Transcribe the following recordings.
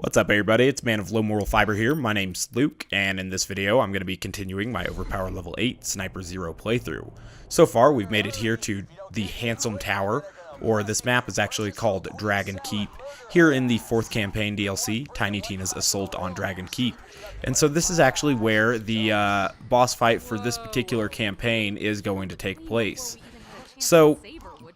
What's up, everybody? It's Man of Low Moral Fiber here. My name's Luke, and in this video I'm going to be continuing my Overpower Level 8 Sniper Zer0 playthrough. So far we've made it here to the Handsome Tower, or this map is actually called Dragon Keep, here in the 4th campaign DLC, Tiny Tina's Assault on Dragon Keep. And so this is actually where the boss fight for this particular campaign is going to take place. So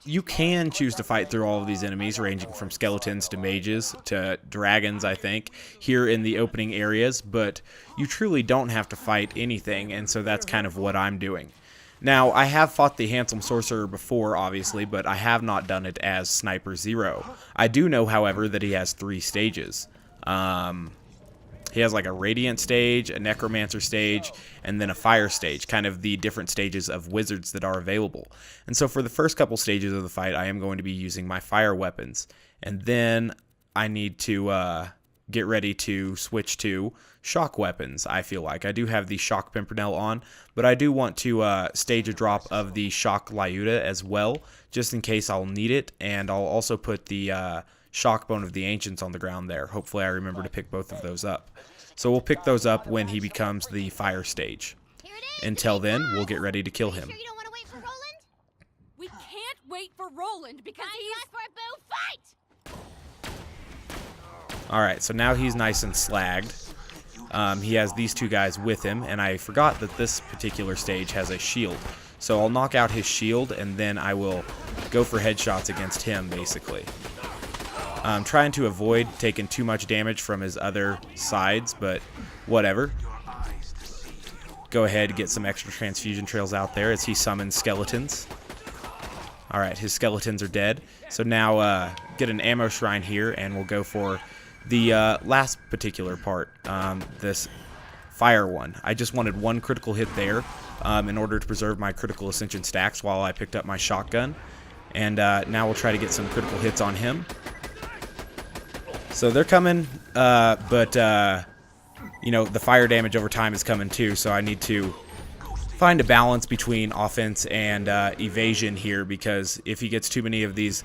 you can choose to fight through all of these enemies, ranging from skeletons to mages to dragons, I think, here in the opening areas, but you truly don't have to fight anything, and so that's kind of what I'm doing. Now, I have fought the Handsome Sorcerer before, obviously, but I have not done it as Sniper Zer0. I do know, however, that he has 3 stages. He has like a Radiant stage, a Necromancer stage, and then a Fire stage, kind of the different stages of wizards that are available. And so for the first couple stages of the fight, I am going to be using my fire weapons. And then I need to get ready to switch to shock weapons, I feel like. I do have the Shock Pimpernel on, but I do want to stage a drop of the Shock Lyuda as well, just in case I'll need it. And I'll also put the Shock Bone of the Ancients on the ground there. Hopefully I remember to pick both of those up. So we'll pick those up when he becomes the fire stage. Until then, we'll get ready to kill him. Sure you don't want to wait for Roland? We can't wait for Roland because he's for a boo fight! Alright, so now he's nice and slagged. He has these 2 guys with him, and I forgot that this particular stage has a shield. So I'll knock out his shield, and then I will go for headshots against him, basically. I'm trying to avoid taking too much damage from his other sides, but whatever. Go ahead and get some extra transfusion trails out there as he summons skeletons. Alright, his skeletons are dead. So now get an ammo shrine here, and we'll go for the last particular part, this fire one. I just wanted 1 critical hit there in order to preserve my critical ascension stacks while I picked up my shotgun. And now we'll try to get some critical hits on him. So they're coming, but, you know, the fire damage over time is coming too, so I need to find a balance between offense and evasion here, because if he gets too many of these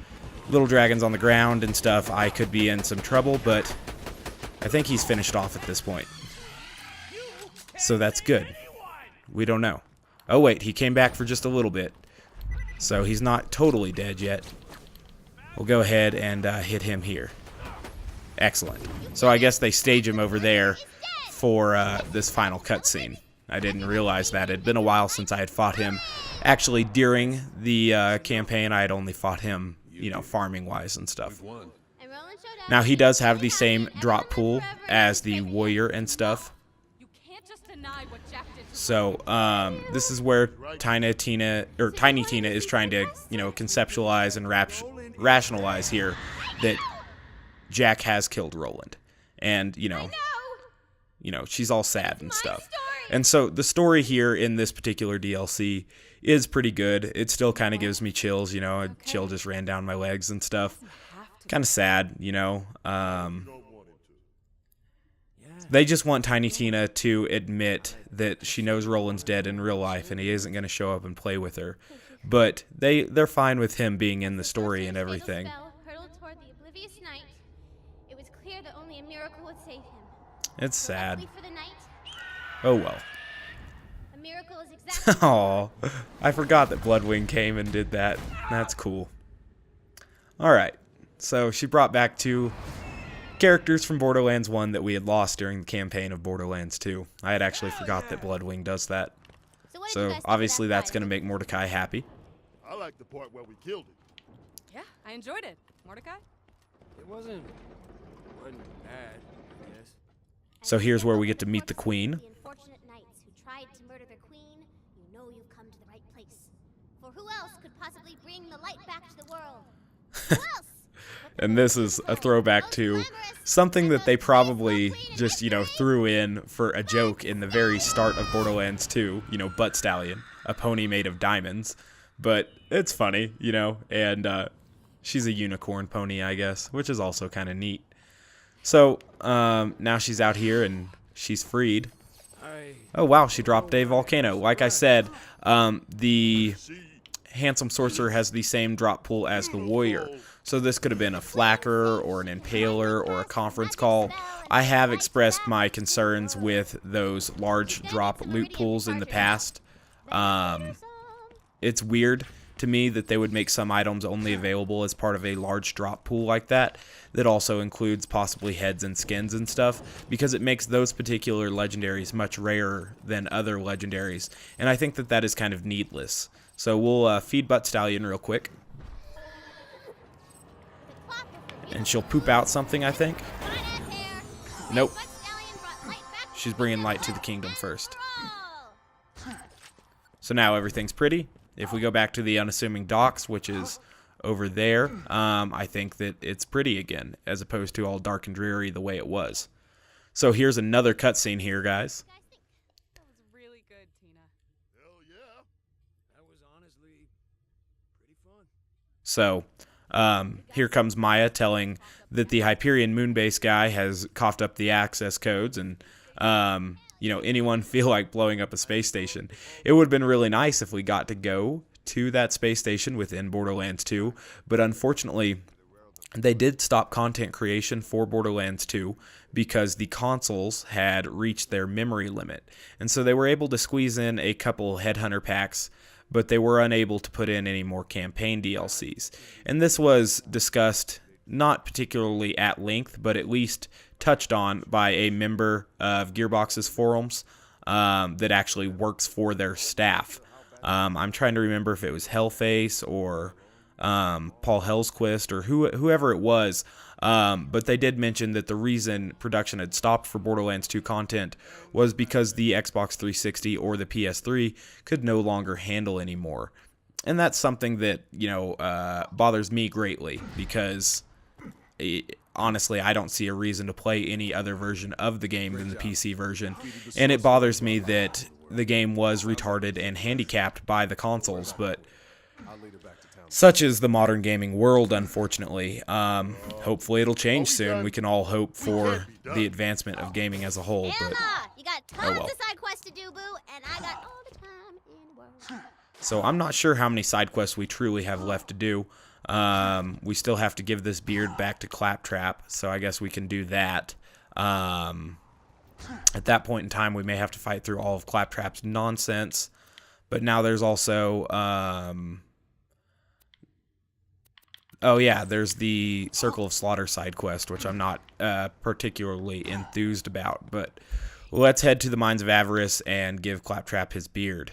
little dragons on the ground and stuff, I could be in some trouble, but I think he's finished off at this point. So that's good. We don't know. Oh wait, he came back for just a little bit, so he's not totally dead yet. We'll go ahead and hit him here. Excellent. So I guess they stage him over there for this final cutscene. I didn't realize that. It had been a while since I had fought him. Actually, during the campaign, I had only fought him, you know, farming-wise and stuff. Now, he does have the same drop pool as the warrior and stuff. So, this is where Tiny Tina is trying to, you know, conceptualize and rationalize here that Jack has killed Roland, and you know, she's all sad and stuff. And so the story here in this particular DLC is pretty good. It still kind of gives me chills, you know. A chill just ran down my legs and stuff. Kind of sad, you know. They just want Tiny Tina to admit that she knows Roland's dead in real life and he isn't going to show up and play with her. But they're fine with him being in the story and everything. It's sad. Oh well. Oh, I forgot that Bloodwing came and did that. That's cool. Alright, so she brought back 2 characters from Borderlands 1 that we had lost during the campaign of Borderlands 2. I had actually forgot that Bloodwing does that. So obviously that's going to make Mordecai happy. I like the part where we killed it. Yeah, I enjoyed it. Mordecai? It wasn't bad, I guess. So here's where we get to meet the Queen. The unfortunate knights who tried to murder their queen, you know you've come to the right place. For who else could possibly bring the light back to the world? Who else? And this is a throwback to something that they probably just, you know, threw in for a joke in the very start of Borderlands 2, you know, Butt Stallion, a pony made of diamonds. But it's funny, you know, and she's a unicorn pony, I guess, which is also kind of neat. So, now she's out here and she's freed. Oh wow, she dropped a volcano. Like I said, the Handsome Sorcerer has the same drop pool as the warrior. So this could have been a flacker or an impaler or a conference call. I have expressed my concerns with those large drop loot pools in the past. It's weird to me that they would make some items only available as part of a large drop pool like that also includes possibly heads and skins and stuff, because it makes those particular legendaries much rarer than other legendaries, and I think that that is kind of needless. So we'll feed Butt Stallion real quick, and she'll poop out something, I think. Nope. She's bringing light to the kingdom first. So now everything's pretty. If we go back to the unassuming docks, which is over there, I think that it's pretty again, as opposed to all dark and dreary the way it was. So here's another cutscene here, guys. That was really good, Tina. Hell yeah. That was honestly pretty fun. So here comes Maya telling that the Hyperion Moonbase guy has coughed up the access codes, and you know, anyone feel like blowing up a space station. It would have been really nice if we got to go to that space station within Borderlands 2, but unfortunately they did stop content creation for Borderlands 2 because the consoles had reached their memory limit, and so they were able to squeeze in a couple headhunter packs, but they were unable to put in any more campaign DLCs. And this was discussed not particularly at length, but at least touched on by a member of Gearbox's forums that actually works for their staff. I'm trying to remember if it was Hellface or Paul Hellsquist or whoever it was, but they did mention that the reason production had stopped for Borderlands 2 content was because the Xbox 360 or the PS3 could no longer handle anymore. And that's something that, you know, bothers me greatly, because honestly, I don't see a reason to play any other version of the game than the PC version, and it bothers me that the game was retarded and handicapped by the consoles, but such is the modern gaming world, unfortunately. Hopefully it'll change soon. We can all hope for the advancement of gaming as a whole, but You got tons of side quests to do, boo, and I got all the time in the world. So I'm not sure how many side quests we truly have left to do. We still have to give this beard back to Claptrap, so I guess we can do that. At that point in time, we may have to fight through all of Claptrap's nonsense. But now there's also, oh yeah, there's the Circle of Slaughter side quest, which I'm not particularly enthused about. But let's head to the Mines of Avarice and give Claptrap his beard.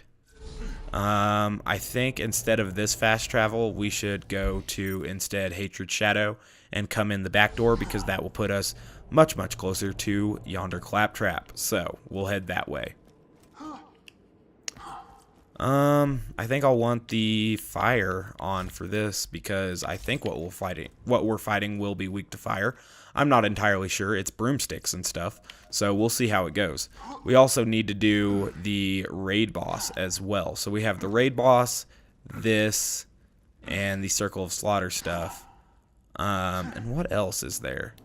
I think instead of this fast travel, we should go to instead Hatred Shadow and come in the back door, because that will put us much, much closer to yonder Claptrap. So we'll head that way. I think I'll want the fire on for this, because I think what we're fighting will be weak to fire. I'm not entirely sure. It's broomsticks and stuff, so we'll see how it goes. We also need to do the raid boss as well. So we have the raid boss, this, and the Circle of Slaughter stuff. And what else is there?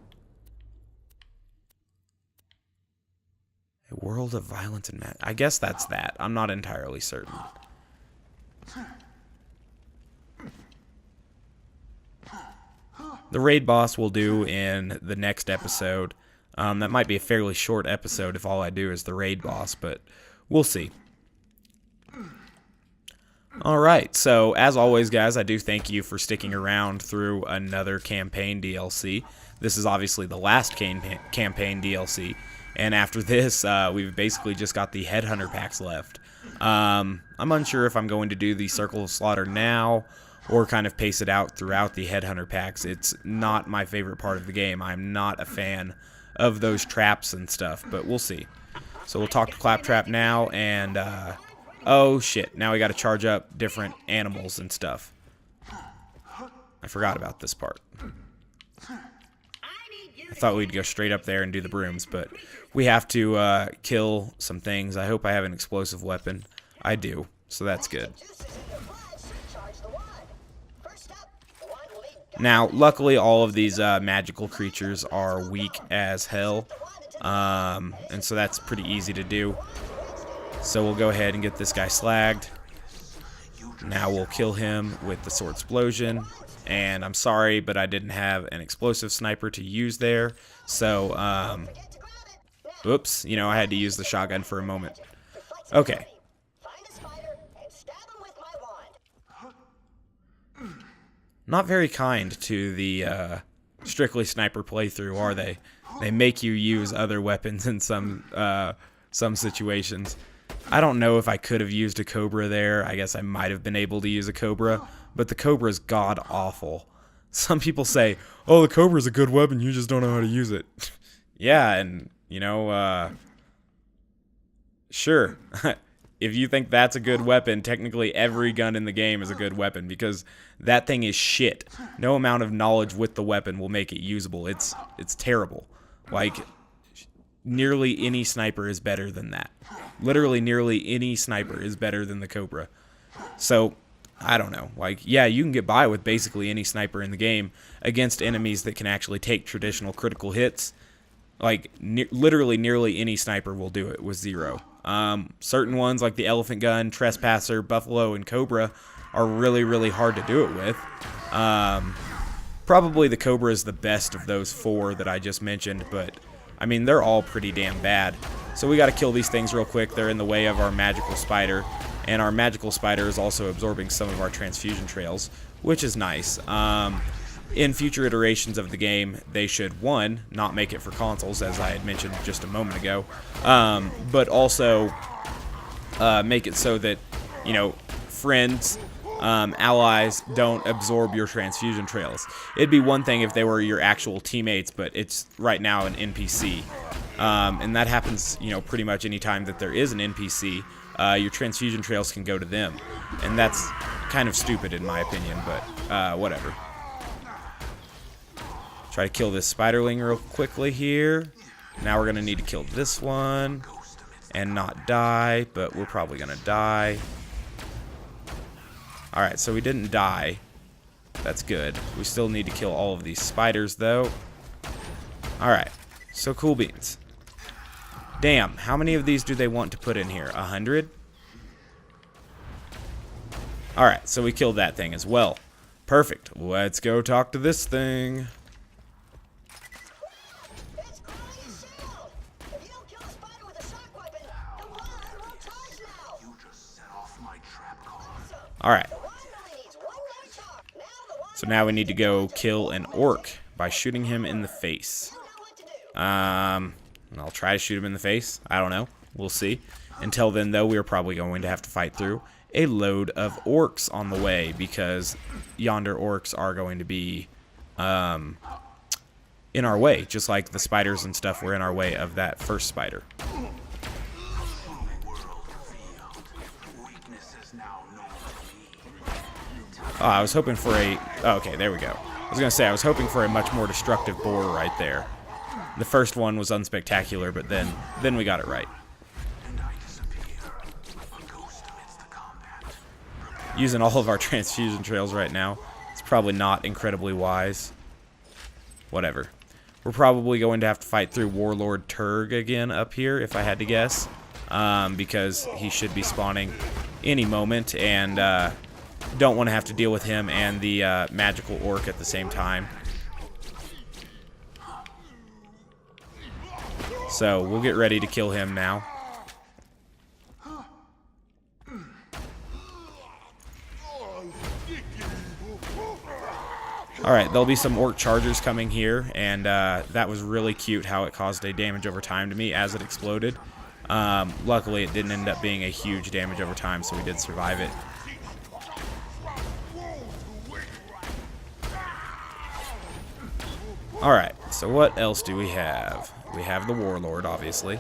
A World of Violence and Magic. I guess that's that. I'm not entirely certain. The raid boss we'll do in the next episode. That might be a fairly short episode if all I do is the raid boss, but we'll see. Alright, so as always, guys, I do thank you for sticking around through another campaign DLC. This is obviously the last campaign DLC, and after this, we've basically just got the Headhunter packs left. I'm unsure if I'm going to do the Circle of Slaughter now, or kind of pace it out throughout the Headhunter packs. It's not my favorite part of the game. I'm not a fan of those traps and stuff, but we'll see. So we'll talk to Claptrap now, and, oh shit, now we gotta charge up different animals and stuff. I forgot about this part. I thought we'd go straight up there and do the brooms, but we have to kill some things. I hope I have an explosive weapon. I do, so that's good. Now, luckily, all of these magical creatures are weak as hell, and so that's pretty easy to do. So we'll go ahead and get this guy slagged. Now we'll kill him with the sword explosion. and I'm sorry, but I didn't have an explosive sniper to use there. So, oops, you know, I had to use the shotgun for a moment. Okay. Not very kind to the strictly sniper playthrough, are they? They make you use other weapons in some situations. I don't know if I could have used a Cobra there. I guess I might have been able to use a Cobra, but the Cobra is god-awful. Some people say, oh, the Cobra is a good weapon, you just don't know how to use it. Yeah, and, you know, sure. If you think that's a good weapon, technically every gun in the game is a good weapon, because that thing is shit. No amount of knowledge with the weapon will make it usable. It's terrible. Like, nearly any sniper is better than that. Literally, nearly any sniper is better than the Cobra. So, I don't know. Like, yeah, you can get by with basically any sniper in the game against enemies that can actually take traditional critical hits. Like, literally, nearly any sniper will do it with 0. Certain ones, like the Elephant Gun, Trespasser, Buffalo, and Cobra, are really, really hard to do it with. Probably the Cobra is the best of those 4 that I just mentioned, but, I mean, they're all pretty damn bad. So we gotta kill these things real quick. They're in the way of our magical spider, and our magical spider is also absorbing some of our transfusion trails, which is nice. In future iterations of the game, they should, 1, not make it for consoles, as I had mentioned just a moment ago, but also make it so that, you know, friends, allies don't absorb your transfusion trails. It'd be one thing if they were your actual teammates, but it's right now an NPC. And that happens, you know, pretty much any time that there is an NPC, your transfusion trails can go to them. And that's kind of stupid in my opinion, but whatever. Try to kill this spiderling real quickly here. Now we're going to need to kill this one and not die, but we're probably going to die. Alright, so we didn't die. That's good. We still need to kill all of these spiders, though. Alright, so cool beans. Damn, how many of these do they want to put in here? 100? Alright, so we killed that thing as well. Perfect. Let's go talk to this thing. Alright. So now we need to go kill an orc by shooting him in the face. I'll try to shoot him in the face. I don't know. We'll see. Until then, though, we're probably going to have to fight through a load of orcs on the way, because yonder orcs are going to be in our way, just like the spiders and stuff were in our way of that first spider. Oh, I was hoping for a... Oh, okay, there we go. I was going to say, I was hoping for a much more destructive boar right there. The first one was unspectacular, but then we got it right. Using all of our transfusion trails right now. It's probably not incredibly wise. Whatever. We're probably going to have to fight through Warlord Turg again up here, if I had to guess. Because he should be spawning any moment, and... don't want to have to deal with him and the magical orc at the same time. So we'll get ready to kill him now. Alright, there'll be some orc chargers coming here, and that was really cute how it caused a damage over time to me as it exploded. Luckily it didn't end up being a huge damage over time, so we did survive it. Alright, so what else do we have? We have the Warlord, obviously.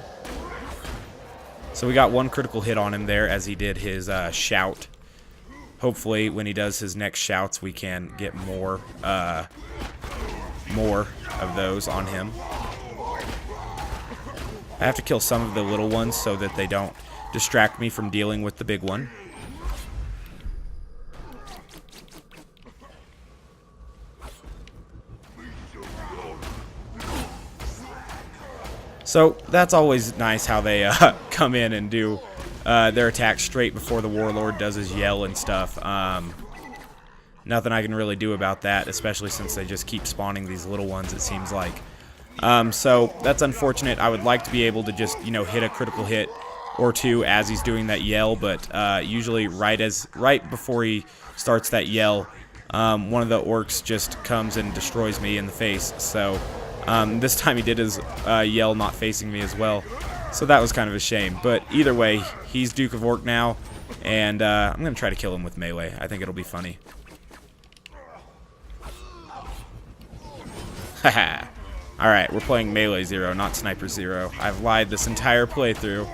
So we got 1 critical hit on him there as he did his shout. Hopefully, when he does his next shouts, we can get more of those on him. I have to kill some of the little ones so that they don't distract me from dealing with the big one. So that's always nice how they come in and do their attack straight before the Warlord does his yell and stuff. nothing I can really do about that, especially since they just keep spawning these little ones, it seems like. So that's unfortunate. I would like to be able to just, you know, hit a critical hit or two as he's doing that yell, but usually right before he starts that yell, one of the orcs just comes and destroys me in the face. So this time he did his yell not facing me as well, so that was kind of a shame. But either way, he's Duke of Orc now, and I'm gonna try to kill him with melee. I think it'll be funny. Haha. Alright, we're playing Melee 0, not Sniper 0. I've lied this entire playthrough.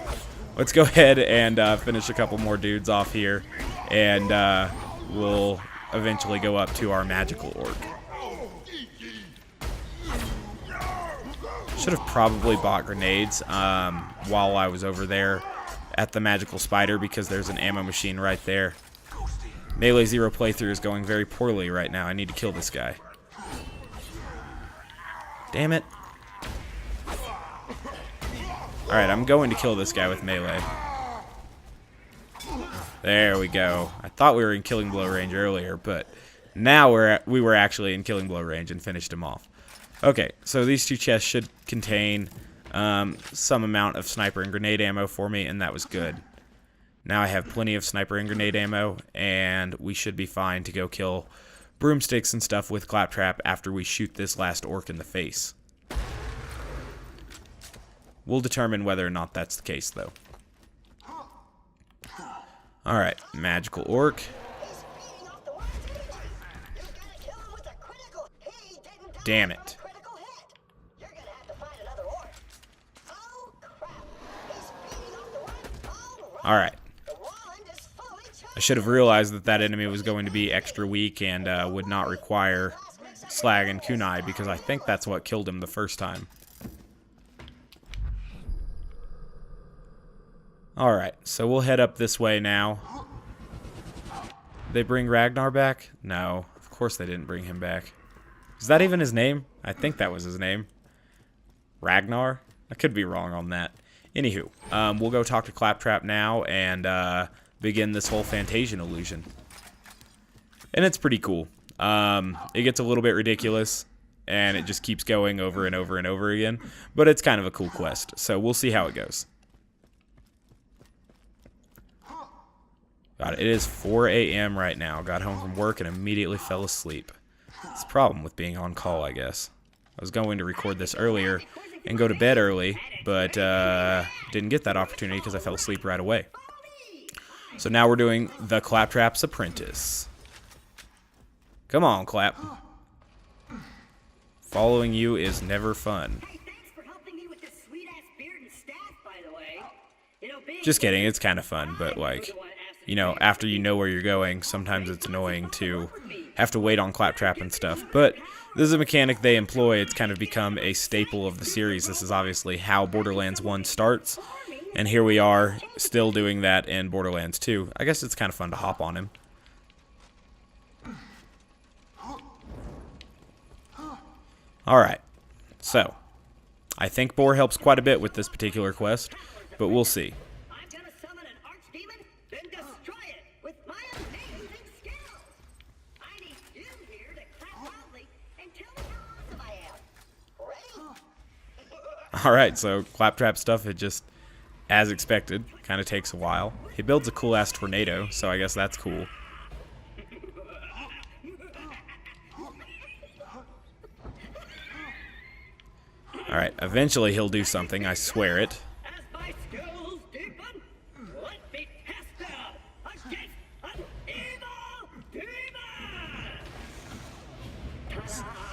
Let's go ahead and finish a couple more dudes off here, and we'll eventually go up to our magical orc. Should have probably bought grenades while I was over there at the magical spider, because there's an ammo machine right there. Melee 0 playthrough is going very poorly right now. I need to kill this guy. Damn it. Alright, I'm going to kill this guy with melee. There we go. I thought we were in killing blow range earlier, but now we were actually in killing blow range and finished him off. Okay, so these two chests should contain some amount of sniper and grenade ammo for me, and that was good. Now I have plenty of sniper and grenade ammo, and we should be fine to go kill broomsticks and stuff with Claptrap after we shoot this last orc in the face. We'll determine whether or not that's the case, though. Alright, magical orc. Damn it. Alright. I should have realized that that enemy was going to be extra weak and would not require slag and kunai, because I think that's what killed him the first time. Alright, so we'll head up this way now. Did they bring Ragnar back? No, of course they didn't bring him back. Is that even his name? I think that was his name. Ragnar? I could be wrong on that. Anywho, we'll go talk to Claptrap now and begin this whole Fantasian illusion. And it's pretty cool. It gets a little bit ridiculous, and it just keeps going over and over and over again. But it's kind of a cool quest, so we'll see how it goes. God, it is 4 a.m. right now. Got home from work and immediately fell asleep. It's a problem with being on call, I guess. I was going to record this earlier and go to bed early, but didn't get that opportunity because I fell asleep right away. So now we're doing the Claptrap's Apprentice. Come on, Clap. Following you is never fun. Just kidding, it's kind of fun, but like, you know, after you know where you're going, sometimes it's annoying to have to wait on Claptrap and stuff. But this is a mechanic they employ. It's kind of become a staple of the series. This is obviously how Borderlands 1 starts. And here we are, still doing that in Borderlands 2. I guess it's kind of fun to hop on him. Alright, so I think Boar helps quite a bit with this particular quest, but we'll see. I'm gonna summon an archdemon, then destroy it with my amazing skills. I need you here to clap loudly and tell me how awesome I am. Ready? Alright, so Claptrap stuff, it just, as expected, kind of takes a while. He builds a cool-ass tornado, so I guess that's cool. Alright, eventually he'll do something, I swear it. As my skills deepen, let me test them against an evil demon!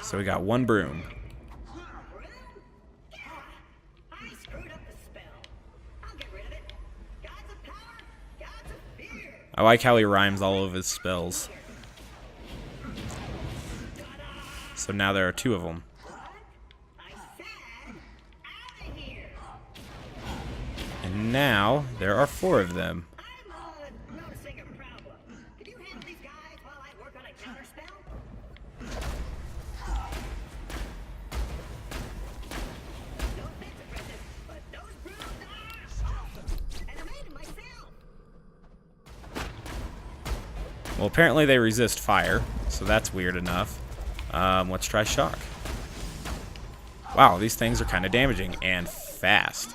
So we got one broom. Yeah, I screwed up the spell. I'll get rid of it. Gods of power, gods of fear. I like how he rhymes all of his spells. So now there are two of them. I said, out of here. And now there are four of them. I'm noticing a problem. Can you handle these guys while I work on a counterspell? No offense, apprentice, but those brooms are awesome, and I made them myself. Well, apparently they resist fire, So that's weird enough. Let's try shock. Wow, these things are kind of damaging and fast.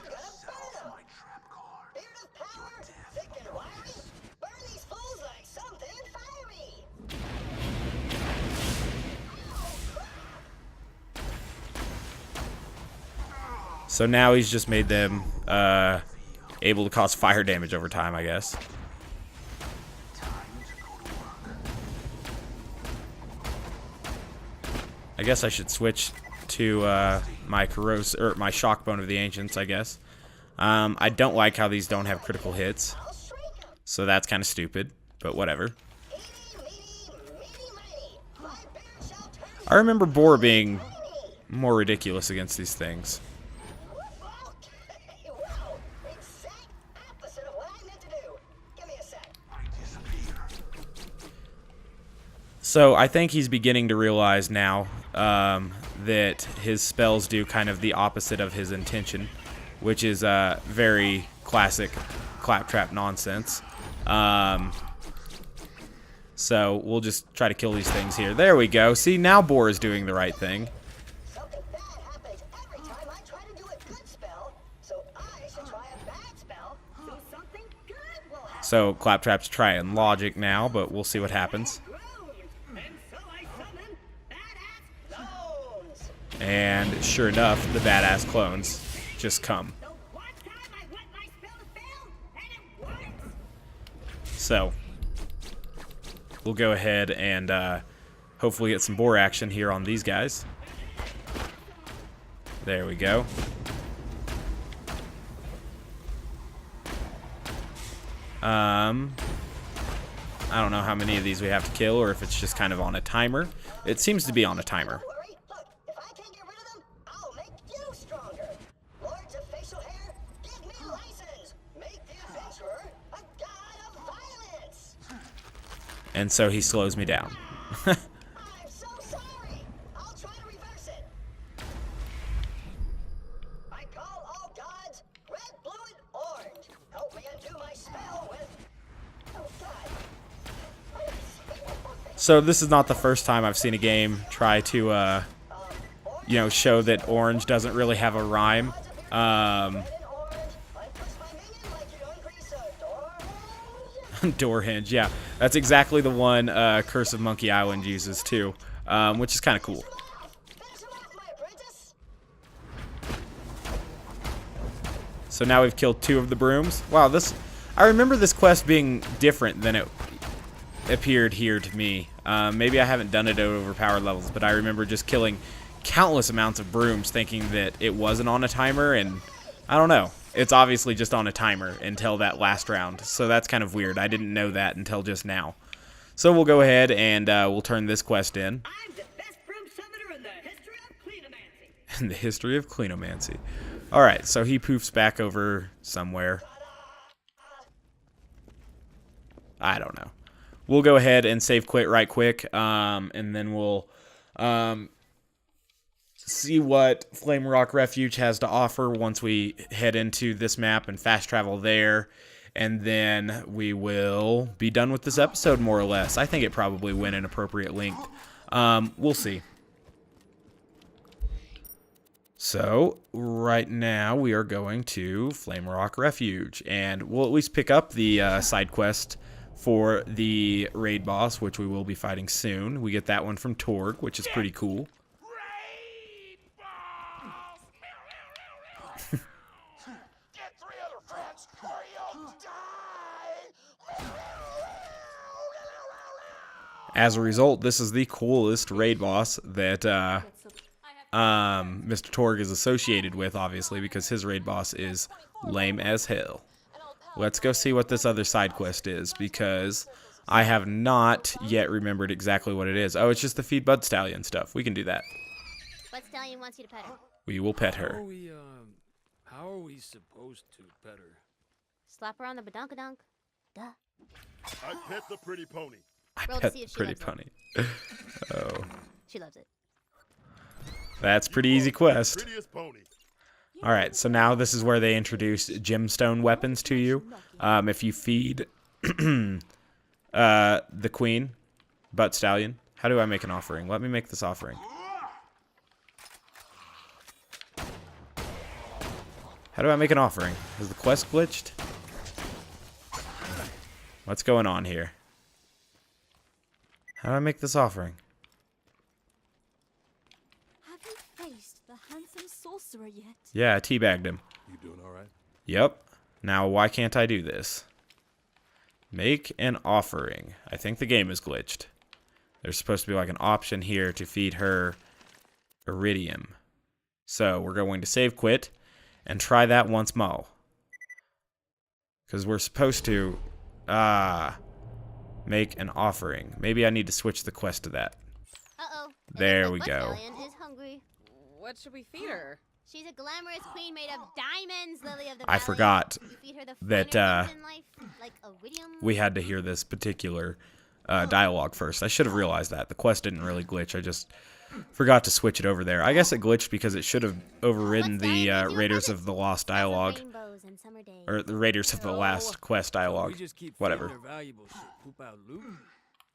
So now he's just made them able to cause fire damage over time, I guess. I guess I should switch to my shock bone of the ancients, I guess. I don't like how these don't have critical hits, so that's kind of stupid, but whatever. I remember Boar being more ridiculous against these things. So I think he's beginning to realize now that his spells do kind of the opposite of his intention, which is very classic Claptrap nonsense. So we'll just try to kill these things here. There we go. See, now Boar is doing the right thing. Something bad happens every time I try to do a good spell, so I should try a bad spell, so something good will happen. So Claptrap's trying logic now, but we'll see what happens. And so I summon badass clones. And sure enough, the badass clones just come. So one time I want my spell to fail, and it works. So we'll go ahead and hopefully get some Boar action here on these guys. There we go. I don't know how many of these we have to kill, or if it's just kind of on a timer. It seems to be on a timer. Don't worry. Look, if I can't get rid of them, I'll make you stronger. Lords of facial hair, give me license. Make the adventurer a god of violence. And so he slows me down. I'm so sorry. I'll try to reverse it. I call all gods red, blue, and orange. Help me undo my spell with... Oh, God. So this is not the first time I've seen a game try to, you know, show that orange doesn't really have a rhyme. Red and orange. I push my minion like you don't grease a door. Door hinge, yeah. That's exactly the one Curse of Monkey Island uses too, which is kind of cool. Finish him off, my apprentice. So now we've killed 2 of the brooms. Wow, I remember this quest being different than it appeared here to me. Maybe I haven't done it at overpowered levels, but I remember just killing countless amounts of brooms thinking that it wasn't on a timer, and I don't know. It's obviously just on a timer until that last round, so that's kind of weird. I didn't know that until just now. So we'll go ahead and we'll turn this quest in. I'm the best broom summoner in the history of cleanomancy. In the history of cleanomancy. Alright, so he poofs back over somewhere. I don't know. We'll go ahead and save quit right quick, and then we'll see what Flame Rock Refuge has to offer once we head into this map and fast travel there. And then we will be done with this episode, more or less. I think it probably went an appropriate length. We'll see. So, right now, we are going to Flame Rock Refuge. And we'll at least pick up the side quest for the raid boss, which we will be fighting soon. We get that one from Torg, which is pretty cool. Raid boss! Get 3 other friends or you'll die! As a result, this is the coolest raid boss that Mr. Torg is associated with, obviously, because his raid boss is lame as hell. Let's go see what this other side quest is, because I have not yet remembered exactly what it is. Oh, it's just the feed Butt Stallion stuff. We can do that. Butt Stallion wants you to pet her. We will pet How her. are we supposed to pet her? Slap her on the badunkadunk. Duh. I pet the pretty pony. Roll to Pet see if she pretty loves pony. it. Oh, She loves it. that's pretty easy quest. Prettiest pony. Alright, so now this is where they introduce gemstone weapons to you. If you feed the queen, Butt Stallion, How do I make an offering? Let me make this offering. How do I make an offering? Is the quest glitched? What's going on here? How do I make this offering? Have you faced the Handsome Sorcerer yet? Yeah, I teabagged him. You doing all right? Yep. Now, why can't I do this? Make an offering. I think the game is glitched. There's supposed to be like an option here to feed her iridium. So, we're going to save quit and try that once more. Because we're supposed to make an offering. Maybe I need to switch the quest to that. Uh-oh. There we Butt go. Stallion is hungry. What should we feed her? She's a glamorous queen made of diamonds, Lily of the I Valley. forgot You feed her the that, finer things in life, like iridium. we had to hear this particular dialogue first. I should have realized that. The quest didn't really glitch. I just forgot to switch it over there. I guess it glitched because it should have overridden the Raiders of the Lost dialogue. Rainbows and summer days. Or the Raiders of the Last quest dialogue. We just keep Whatever. feeding her valuable shit. Poop out loot?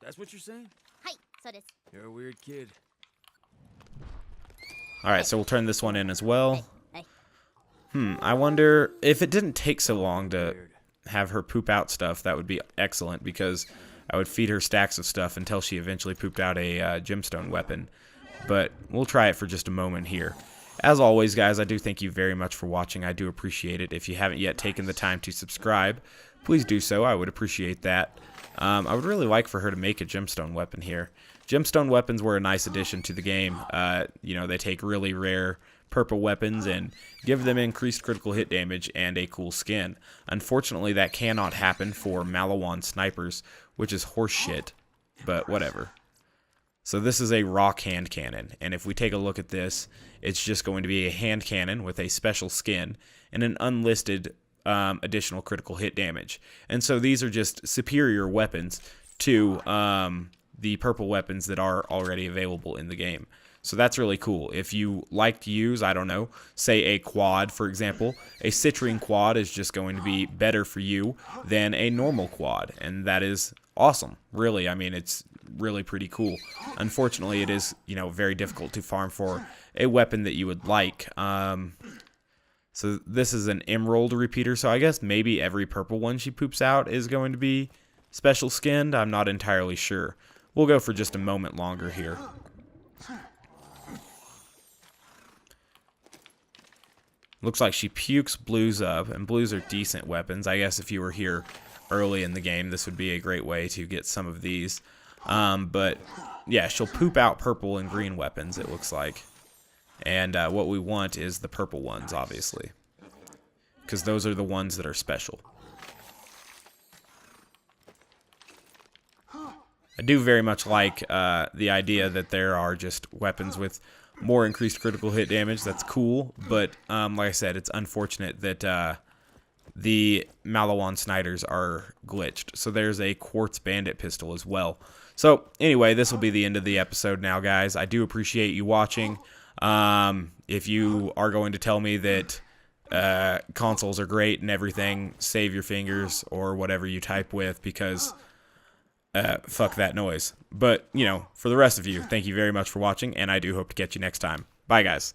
That's what you're saying? Hi, so this. You're a weird kid. Alright, so we'll turn this one in as well. Hey. I wonder if it didn't take so long to have her poop out stuff, that would be excellent, because I would feed her stacks of stuff until she eventually pooped out a gemstone weapon. But we'll try it for just a moment here. As always, guys, I do thank you very much for watching. I do appreciate it. If you haven't yet taken the time to subscribe, please do so. I would appreciate that. I would really like for her to make a gemstone weapon here. Gemstone weapons were a nice addition to the game. You know, they take really rare purple weapons and give them increased critical hit damage and a cool skin. Unfortunately, that cannot happen for Maliwan snipers, which is horseshit, but whatever. So this is a rock hand cannon, and if we take a look at this, it's just going to be a hand cannon with a special skin and an unlisted additional critical hit damage. And so these are just superior weapons to the purple weapons that are already available in the game. So that's really cool. If you like to use, I don't know, say a quad, for example, a citrine quad is just going to be better for you than a normal quad, and that is awesome. Really, I mean, it's really pretty cool. Unfortunately, it is, you know, very difficult to farm for a weapon that you would like. So this is an emerald repeater, so I guess maybe every purple one she poops out is going to be special skinned. I'm not entirely sure. We'll go for just a moment longer here. Looks like she pukes blues up, and blues are decent weapons. I guess if you were here early in the game, this would be a great way to get some of these. But yeah, she'll poop out purple and green weapons, it looks like. And what we want is the purple ones, obviously, because those are the ones that are special. I do very much like the idea that there are just weapons with more increased critical hit damage. That's cool, but like I said, it's unfortunate that the Maliwan Snipers are glitched. So there's a Quartz Bandit pistol as well. So anyway, this will be the end of the episode now, guys. I do appreciate you watching. If you are going to tell me that consoles are great and everything, save your fingers or whatever you type with, because fuck that noise. But, you know, for the rest of you, thank you very much for watching, and I do hope to catch you next time. Bye, guys.